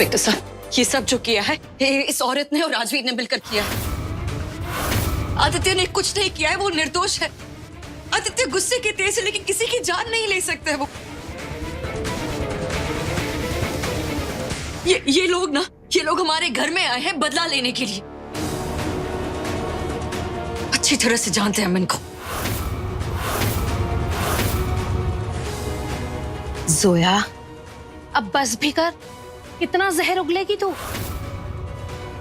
Inspector साहब, ये सब जो किया है ये इस औरत ने और राजवीर ने मिलकर किया है। आदित्य ने कुछ नहीं किया है, वो निर्दोष है। आदित्य गुस्से के तेज है लेकिन किसी की जान नहीं ले सकता है वो। ये लोग हमारे घर में आए हैं बदला लेने के लिए। अच्छी तरह से जानते हैं हम इनको। जोया, अब बस भी कर, कितना जहर उगलेगी तू।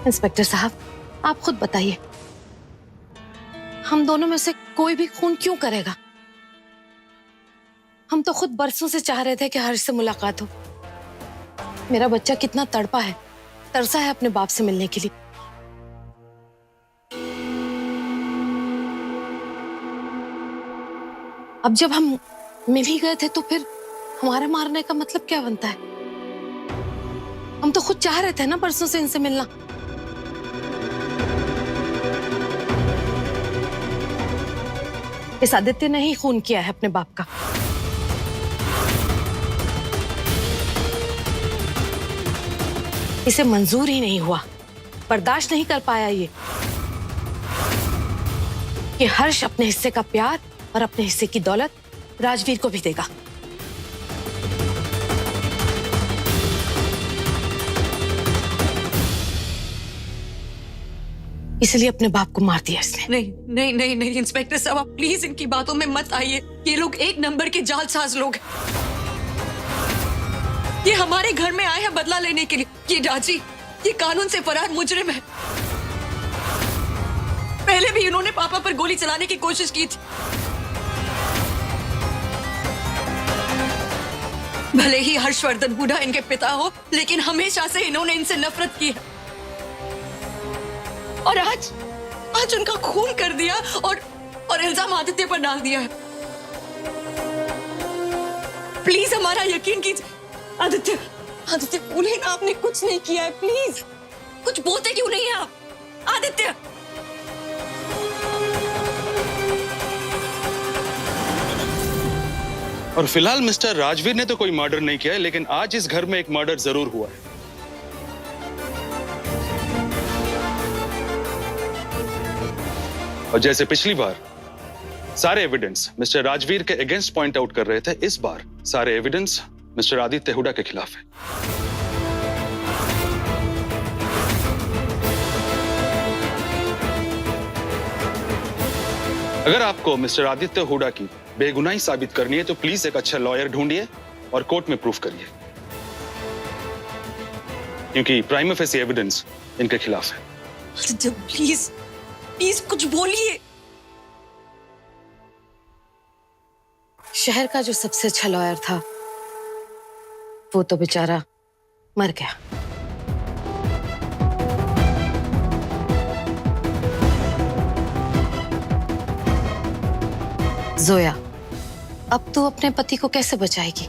इंस्पेक्टर साहब, आप खुद बताइए, हम दोनों में से कोई भी खून क्यों करेगा? हम तो खुद बरसों से चाह रहे थे कि हर्ष से मुलाकात हो। मेरा बच्चा कितना तड़पा है, तरसा है अपने बाप से मिलने के लिए। अब जब हम मिल ही गए थे तो फिर हमारे मारने का मतलब क्या बनता है? हम तो खुद चाह रहे थे ना परसों से इनसे मिलना। इस आदित्य ने ही खून किया है अपने बाप का। इसे मंजूर ही नहीं हुआ, बर्दाश्त नहीं कर पाया ये कि हर्ष अपने हिस्से का प्यार और अपने हिस्से की दौलत राजवीर को भी देगा। इसलिए अपने बाप को मार दिया इसने। नहीं नहीं नहीं नहीं इंस्पेक्टर साहब, आप प्लीज इनकी बातों में मत आइए। ये लोग एक नंबर के जालसाज लोग हैं। ये हमारे घर में आए हैं बदला लेने के लिए। ये राजी, ये कानून से फरार मुजरिम है। पहले भी इन्होंने पापा पर गोली चलाने की कोशिश की थी। भले ही हर्षवर्धन बूढ़ा इनके पिता हो, लेकिन हमेशा से इन्होंने इनसे नफरत की है। और आज उनका खून कर दिया और इल्जाम आदित्य पर डाल दिया है। प्लीज हमारा यकीन कीजिए। आदित्य बोले ना, आपने कुछ नहीं किया है। प्लीज कुछ बोलते क्यों नहीं है आप? आदित्य, और फिलहाल मिस्टर राजवीर ने तो कोई मर्डर नहीं किया है, लेकिन आज इस घर में एक मर्डर जरूर हुआ है। और जैसे पिछली बार सारे एविडेंस मिस्टर राजवीर के अगेंस्ट पॉइंट आउट कर रहे थे, इस बार सारे एविडेंस मिस्टर आदित्य हुडा के खिलाफ है। अगर आपको मिस्टर आदित्य हुडा की बेगुनाही साबित करनी है तो प्लीज एक अच्छा लॉयर ढूंढिए और कोर्ट में प्रूफ करिए, क्योंकि प्राइमा फेसी एविडेंस इनके खिलाफ है। आदित्य प्लीज प्लीज कुछ बोलिए। शहर का जो सबसे अच्छा लॉयर था वो तो बेचारा मर गया। जोया, अब तू अपने पति को कैसे बचाएगी?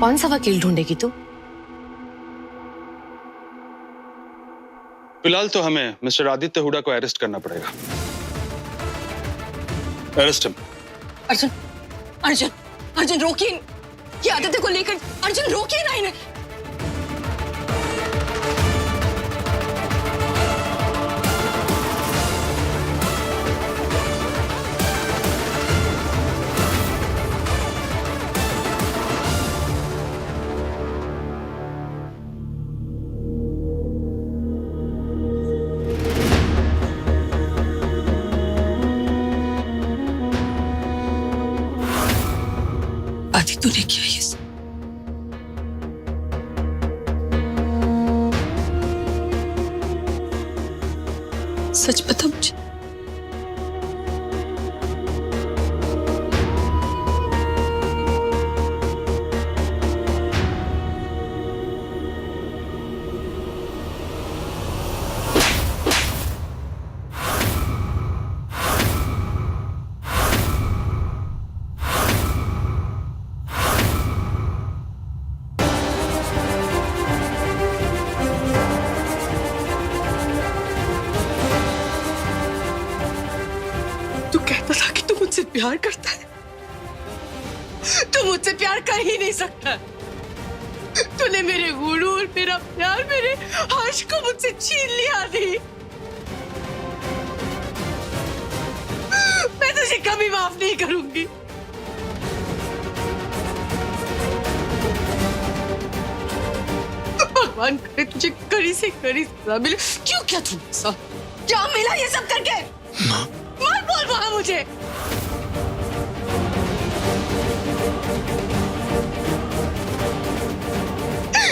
कौन सा वकील ढूंढेगी तू? फिलहाल तो हमें मिस्टर आदित्य हुडा को अरेस्ट करना पड़ेगा। Arrest him. अर्जुन अर्जुन अर्जुन रोकिए, ये आदित्य को लेकर। अर्जुन रोकिए ना इन्हें। आदित्य ने किया ये सब। सच बता मुझे। तू कहता था कि तू मुझसे प्यार करता है। तू मुझसे प्यार कर ही नहीं सकता। तूने मेरे गुण और मेरा प्यार, मेरे हर्ष को मुझसे छीन लिया थी। मैं तुझे कभी माफ नहीं करूंगी। भगवान करे तुझे कड़ी से कड़ी सजा मिले। क्यों क्या तुम ऐसा क्या मिला ये सब करके? मत बोल वहां मुझे।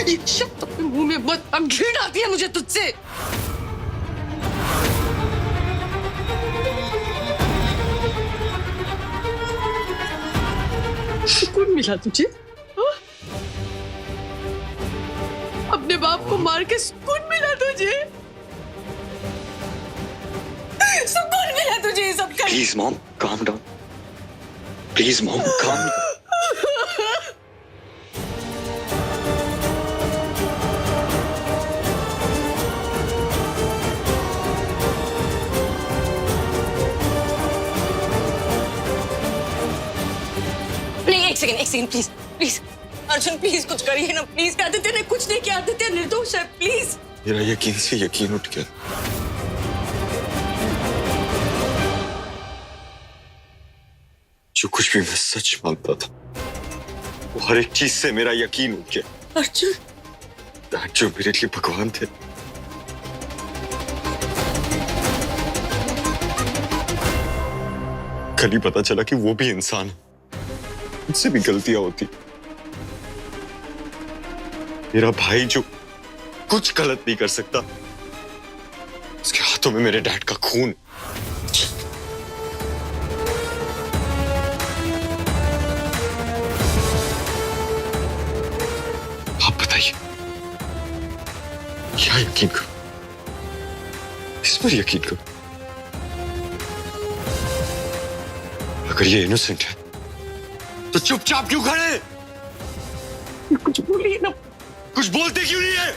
ये शब्द अपने मुंह में मत, अब घृण आती है मुझे तुझसे। सुकून मिला तुझे? हाँ? अपने बाप को मार के सुकून मिला तुझे? सुकून मिला तुझे ये सब कर? Please mom calm down, please mom काम। एक second please please Arjun please कुछ करिए ना प्लीज। आदित्य ने कुछ नहीं किया, आदित्य निर्दोष है प्लीज। मेरा यकीन से यकीन उठ गया। जो कुछ भी मैं सच मानता था वो हर एक चीज से मेरा यकीन उठ गया। अर्जुन डैड जो मेरे लिए भगवान थे, कल ही पता चला कि वो भी इंसान है, मुझसे भी गलतियां होती। मेरा भाई जो कुछ गलत नहीं कर सकता, उसके हाथों में मेरे डैड का खून। आप बताइए, क्या यकीन करो, इस पर यकीन करो? अगर ये इनोसेंट है तो चुपचाप क्यों खड़े? कुछ बोलिए ना। कुछ बोलते क्यों नहीं है?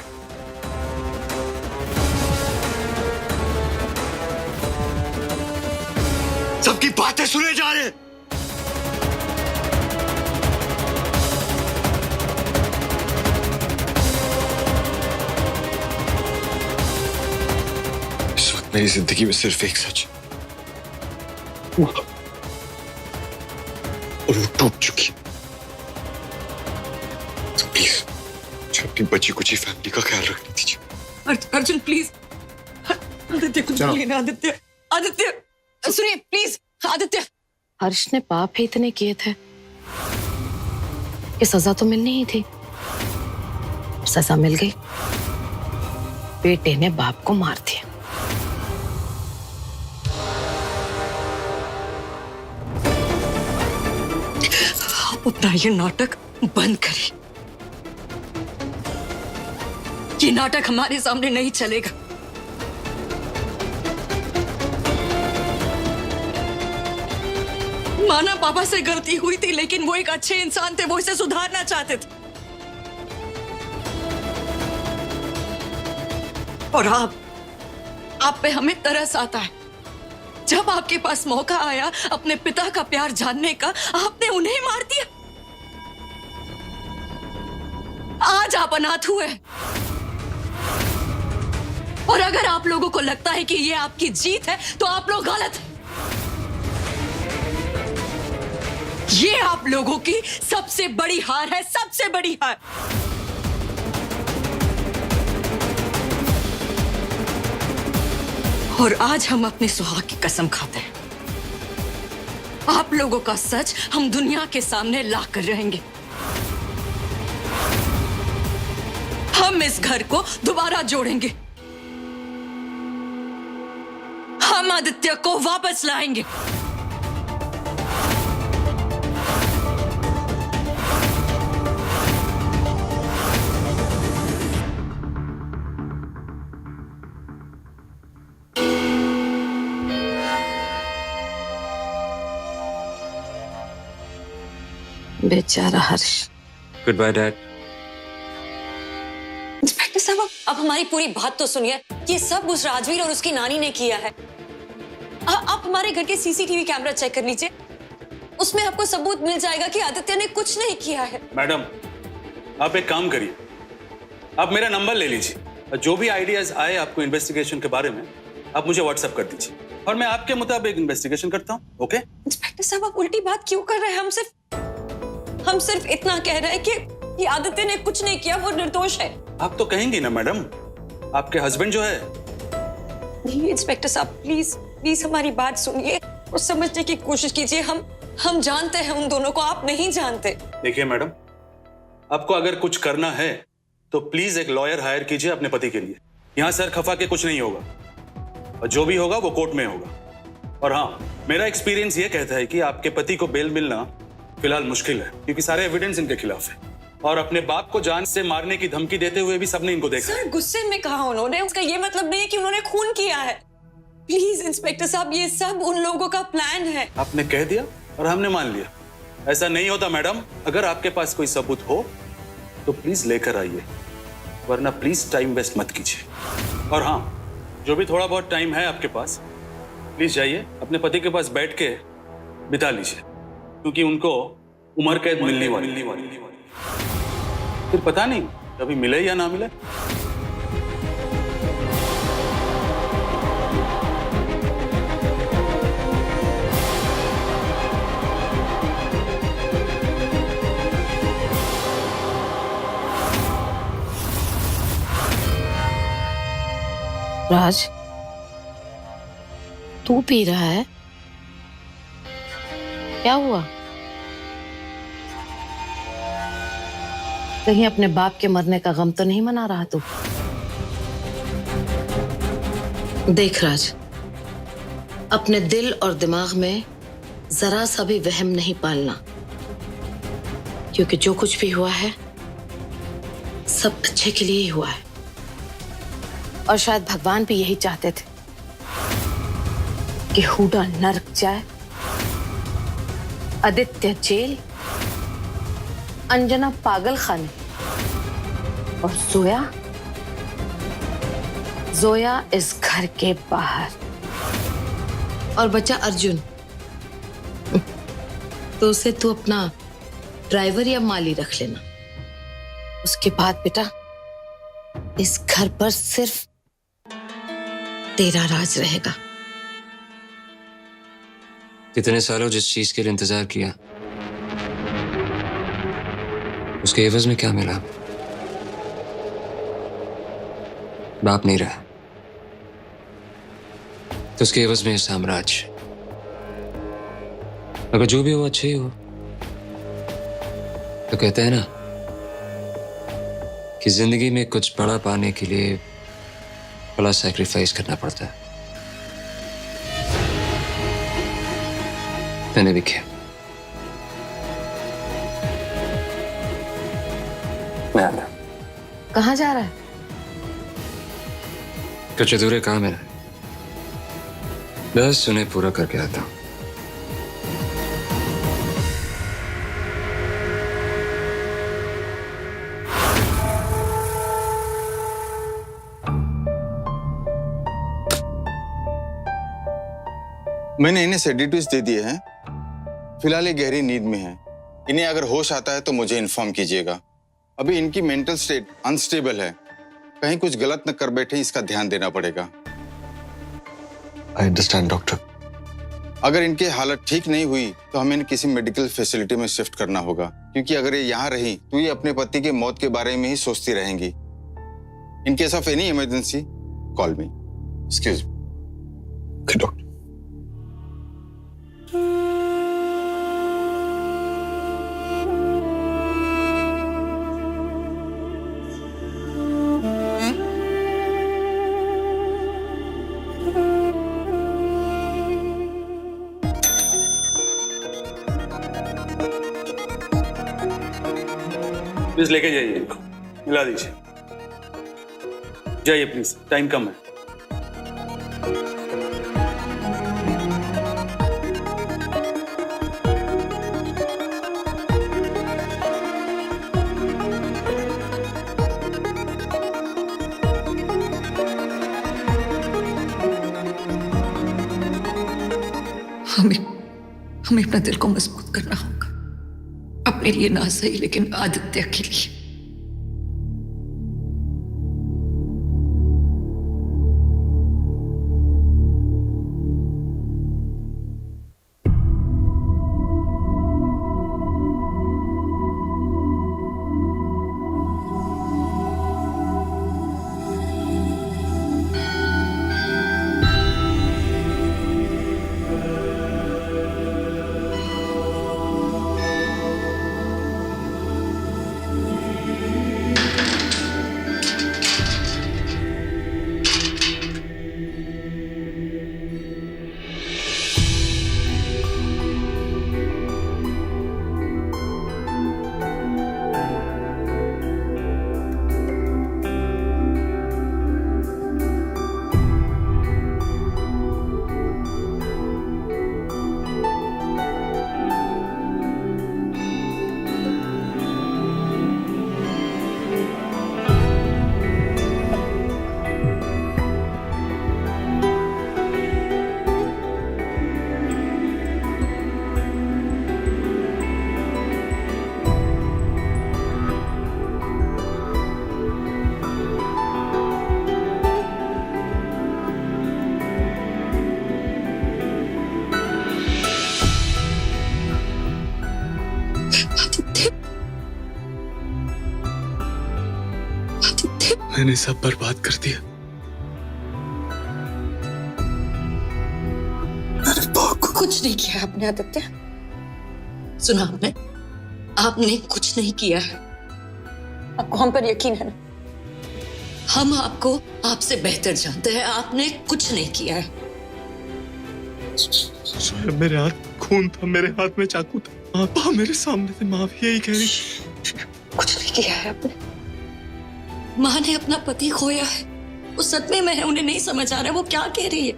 सबकी बातें सुने जा रहे हैं। इस वक्त मेरी जिंदगी में सिर्फ एक सच है, और वो टूट चुकी है। तो प्लीज अपनी बची कुची फैमिली का ख्याल रखने दीजिए। अर्जुन प्लीज। आदित्य कुछ बोलिए ना। आदित्य आदित्य सुनिए प्लीज। आदित्य हर्ष ने पाप ही इतने किए थे कि सजा तो मिलनी ही थी। सजा मिल गई, बेटे ने बाप को मार दिया। आप अपना ये नाटक बंद करिए। ये नाटक हमारे सामने नहीं चलेगा। माना पापा से गलती हुई थी, लेकिन वो एक अच्छे इंसान थे, वो इसे सुधारना चाहते थे। और आप पे हमें तरस आता है। जब आपके पास मौका आया अपने पिता का प्यार जानने का, आपने उन्हें मार दिया। आज आप अनाथ हुए, और अगर आप लोगों को लगता है कि ये आपकी जीत है तो आप लोग गलत हैं। ये आप लोगों की सबसे बड़ी हार है, सबसे बड़ी हार। और आज हम अपने सुहाग की कसम खाते हैं, आप लोगों का सच हम दुनिया के सामने ला कर रहेंगे। हम इस घर को दोबारा जोड़ेंगे। हम आदित्य को वापस लाएंगे। बेचारा Harsh. Good bye dad. Inspector साहब, अब हमारी पूरी बात तो सुनिए। ये सब उस राजवीर और उसकी नानी ने किया है। आप हमारे घर के सीसीटीवी कैमरा चेक कर लीजिए, उसमें आपको सबूत मिल जाएगा कि आदित्य ने कुछ नहीं किया है। मैडम, आप एक काम करिए, आप मेरा नंबर ले लीजिए, जो भी आइडियाज आए आपको इन्वेस्टिगेशन के बारे में आप मुझे व्हाट्सएप कर दीजिए और मैं आपके मुताबिक इन्वेस्टिगेशन करता हूँ। ओके? इंस्पेक्टर साहब आप उल्टी बात क्यों कर रहे हैं? हम सिर्फ इतना कह रहे हैं कि ये आदित्य ने कुछ नहीं किया, वो निर्दोष है। आप तो कहेंगी ना मैडम, आपके हस्बैंड जो है। नहीं इंस्पेक्टर साहब, प्लीज प्लीज हमारी बात सुनिए और समझने की कोशिश कीजिए। हम जानते हैं उन दोनों को, आप नहीं जानते। देखिए मैडम, आपको अगर कुछ करना है तो प्लीज एक लॉयर हायर कीजिए अपने पति के लिए। यहाँ सर खफा के कुछ नहीं होगा और जो भी होगा वो कोर्ट में होगा। और हाँ, मेरा एक्सपीरियंस ये कहता है कि आपके पति को बेल मिलना फिलहाल मुश्किल है, क्योंकि सारे एविडेंस इनके खिलाफ है और अपने बाप को जान से मारने की धमकी देते हुए भी सबने इनको देखा। सर गुस्से में कहा उन्होंने, उसका ये मतलब नहीं है कि उन्होंने खून किया है। प्लीज इंस्पेक्टर साहब, ये सब उन लोगों का प्लान है। आपने कह दिया और हमने मान लिया। ऐसा नहीं होता मैडम। अगर आपके पास कोई सबूत हो तो प्लीज लेकर आइए, वरना प्लीज टाइम वेस्ट मत कीजिए। और हाँ, जो भी थोड़ा बहुत टाइम है आपके पास, प्लीज जाइए अपने पति के पास बैठ के बिता लीजिए, क्योंकि उनको उम्र कैद मिलने वाली। फिर पता नहीं कभी मिले या ना मिले। राज, तू पी रहा है? क्या हुआ? कहीं अपने बाप के मरने का गम तो नहीं मना रहा तू? देख राज, अपने दिल और दिमाग में जरा सा भी वहम नहीं पालना, क्योंकि जो कुछ भी हुआ है सब अच्छे के लिए ही हुआ है। और शायद भगवान भी यही चाहते थे कि हुडा नरक जाए, आदित्य जेल, अंजना पागल खाने और जोया इस घर के बाहर। और बच्चा अर्जुन, तो उसे तू अपना ड्राइवर या माली रख लेना। उसके बाद बेटा इस घर पर सिर्फ तेरा राज रहेगा। इतने सालों जिस चीज के लिए इंतजार किया, उसके एवज में क्या मिला? बाप नहीं रहा, तो उसके एवज में साम्राज्य। अगर जो भी हो अच्छे ही हो, तो कहते हैं ना कि जिंदगी में कुछ बड़ा पाने के लिए बड़ा सैक्रिफाइस करना पड़ता है। मैंने भी किया। मैं आ रहा। कहाँ जा रहा है? कुछ अधूरे काम है, बस उन्हें पूरा करके आता हूं। मैंने इन्हें सेडेटिव्स दे दिए हैं। फिलहाल ये गहरी नींद में है। इन्हें अगर होश आता है तो मुझे इन्फॉर्म कीजिएगा। अभी इनकी मेंटल स्टेट अनस्टेबल है, कहीं कुछ गलत न कर बैठे, इसका ध्यान देना पड़ेगा। I understand doctor. अगर इनकी हालत ठीक नहीं हुई तो हमें इन्हें किसी मेडिकल फैसिलिटी में शिफ्ट करना होगा, क्योंकि अगर ये यहाँ रही तो ये अपने पति के मौत के बारे में ही सोचती रहेंगी। In case of any emergency call me. Excuse me. Doctor, please लेके जाइए इनको, मिला दीजिए। जाइए प्लीज, टाइम कम है। हमें अपना दिल को मजबूत करना होगा, अपने लिए ना सही लेकिन आदित्य के लिए। आदित्य ने सब बर्बाद कर दिया। मेरे बाप को कुछ नहीं किया आपने आदित्य। सुना आपने कुछ नहीं किया है। आपको हम पर यकीन है ना? हम आपको आपसे बेहतर जानते हैं। आपने कुछ नहीं किया है। सोया, मेरे हाथ खून था, मेरे हाथ में चाकू था, आप मेरे सामने थे, माँ भी यही कह रही। कुछ नहीं किया है आपने। माँ ने अपना पति खोया है, वो सदमे में है, उन्हें नहीं समझ आ रहा है वो क्या कह रही है।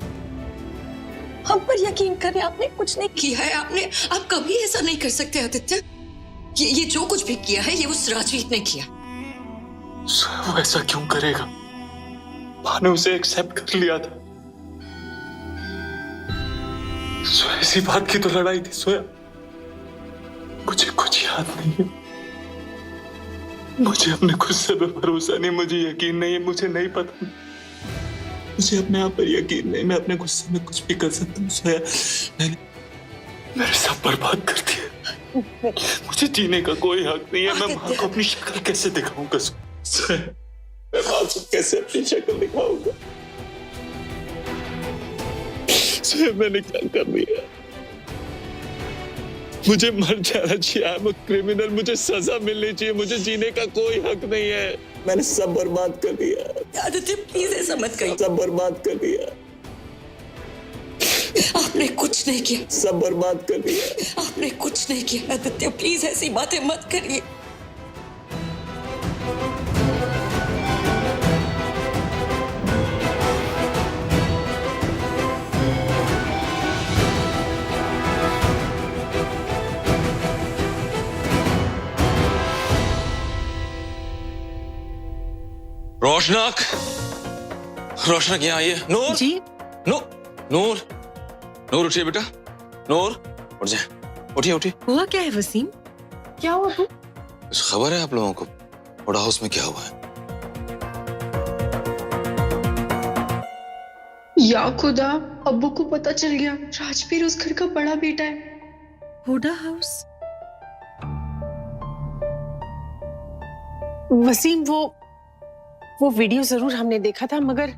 हम पर यकीन करें, आपने कुछ नहीं किया है। आप कभी ऐसा नहीं कर सकते आदित्य। ये जो कुछ भी किया है ये उस राजवीर ने किया। वो ऐसा क्यों करेगा? माँ ने उसे एक्सेप्ट कर लिया था। सोया, इसी बात की तो लड़ाई थी। सोया, मुझे कुछ याद नहीं है। मुझे अपने गुस्से पे भरोसा नहीं, मुझे यकीन नहीं है, मुझे नहीं पता, मुझे अपने आप पर यकीन नहीं। मैं अपने गुस्से में कुछ भी कर सकता हूँ। सोया, मैंने मेरे सब बर्बाद कर दिया। मुझे जीने का कोई हक नहीं है। मैं माँ को अपनी शक्ल कैसे दिखाऊंगा? सोया, मैं माँ को कैसे अपनी शक्ल दिखाऊंगा? सोया, मैंने क्या कर दिया? मुझे मर जाना चाहिए। आई एम अ क्रिमिनल, मुझे सजा मिलनी चाहिए। मुझे जीने का कोई हक नहीं है। मैंने सब बर्बाद कर दिया। आदित्य प्लीज ऐसा मत कहिए। सब बर्बाद कर दिया। आपने कुछ नहीं किया। सब बर्बाद कर दिया। आपने कुछ नहीं किया आदित्य, प्लीज ऐसी बातें मत करिए। रोशनक, रोशनक यहाँ आइए। नूर जी नूर नूर नूर उठिए बेटा। नूर उठ जाए, उठिए उठिए। हुआ क्या है वसीम? क्या हुआ? कुछ खबर है आप लोगों को हुडा हाउस में क्या हुआ है? या खुदा, अब्बू को पता चल गया। राजवीर उस घर का बड़ा बेटा है। हुडा हाउस? वसीम, वो वीडियो जरूर हमने देखा था, मगर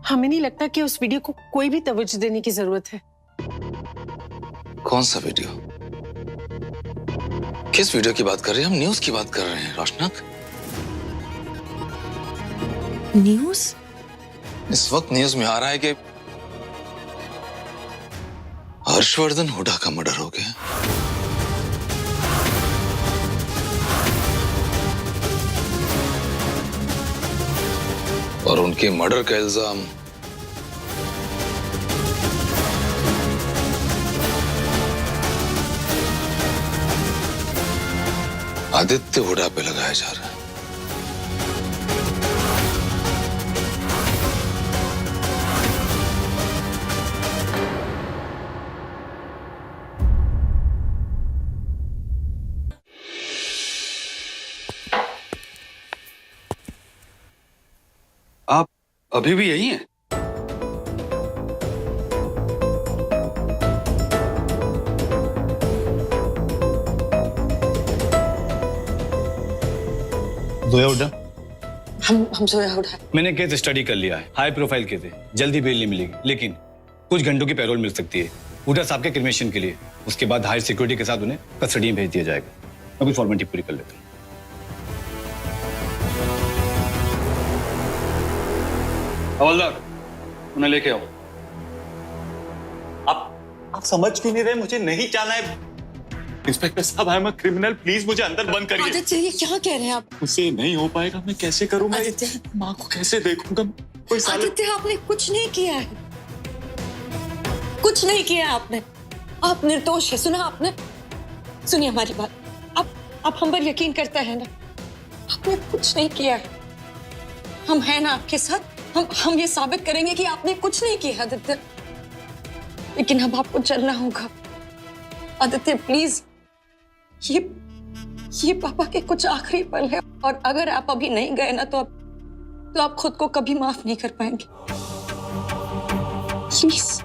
हमें नहीं लगता कि उस वीडियो को कोई भी तवज्जो देने की जरूरत है। कौन सा वीडियो? किस वीडियो की बात कर रहे हैं? हम न्यूज की बात कर रहे हैं रोशनक। न्यूज? इस वक्त न्यूज में आ रहा है कि हर्षवर्धन हुडा का मर्डर हो गया। और उनके मर्डर का इल्जाम आदित्य हुडा पे लगाया जा रहा है। आप अभी भी यही हैं? जोया हुड्डा, हम जोया हुड्डा। मैंने केस स्टडी कर लिया है। हाई प्रोफाइल केस है, जल्दी बेल नहीं मिलेगी, लेकिन कुछ घंटों की पैरोल मिल सकती है हुड्डा साहब के क्रिमेशन के लिए। उसके बाद हाई सिक्योरिटी के साथ उन्हें कस्टडी में भेज दिया जाएगा। अभी फॉर्मेलिटी पूरी कर लेता हूँ। हवलदार, उन्हें लेके आओ। आप समझ क्यों नहीं रहे? मुझे नहीं जाना है। इंस्पेक्टर साहब, I am a criminal, please मुझे अंदर बंद करिए। आदित्य ये क्या कह रहे हैं आप? मुझसे नहीं हो पाएगा, मैं कैसे करूंगा? आदित्य, माँ को कैसे देखूंगा? कोई साल आदित्य आपने कुछ नहीं किया है। कुछ नहीं किया आपने। आप निर्दोष है। सुना आपने? सुनिए हमारी बात। आप हम पर यकीन करते हैं ना? आपने कुछ नहीं किया है। हम हैं ना आपके साथ। हम ये साबित करेंगे कि आपने कुछ नहीं किया आदित्य। लेकिन अब आपको चलना होगा आदित्य, प्लीज। ये पापा के कुछ आखिरी पल है, और अगर आप अभी नहीं गए ना तो आप खुद को कभी माफ नहीं कर पाएंगे। प्लीज,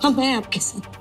हम हैं आपके साथ।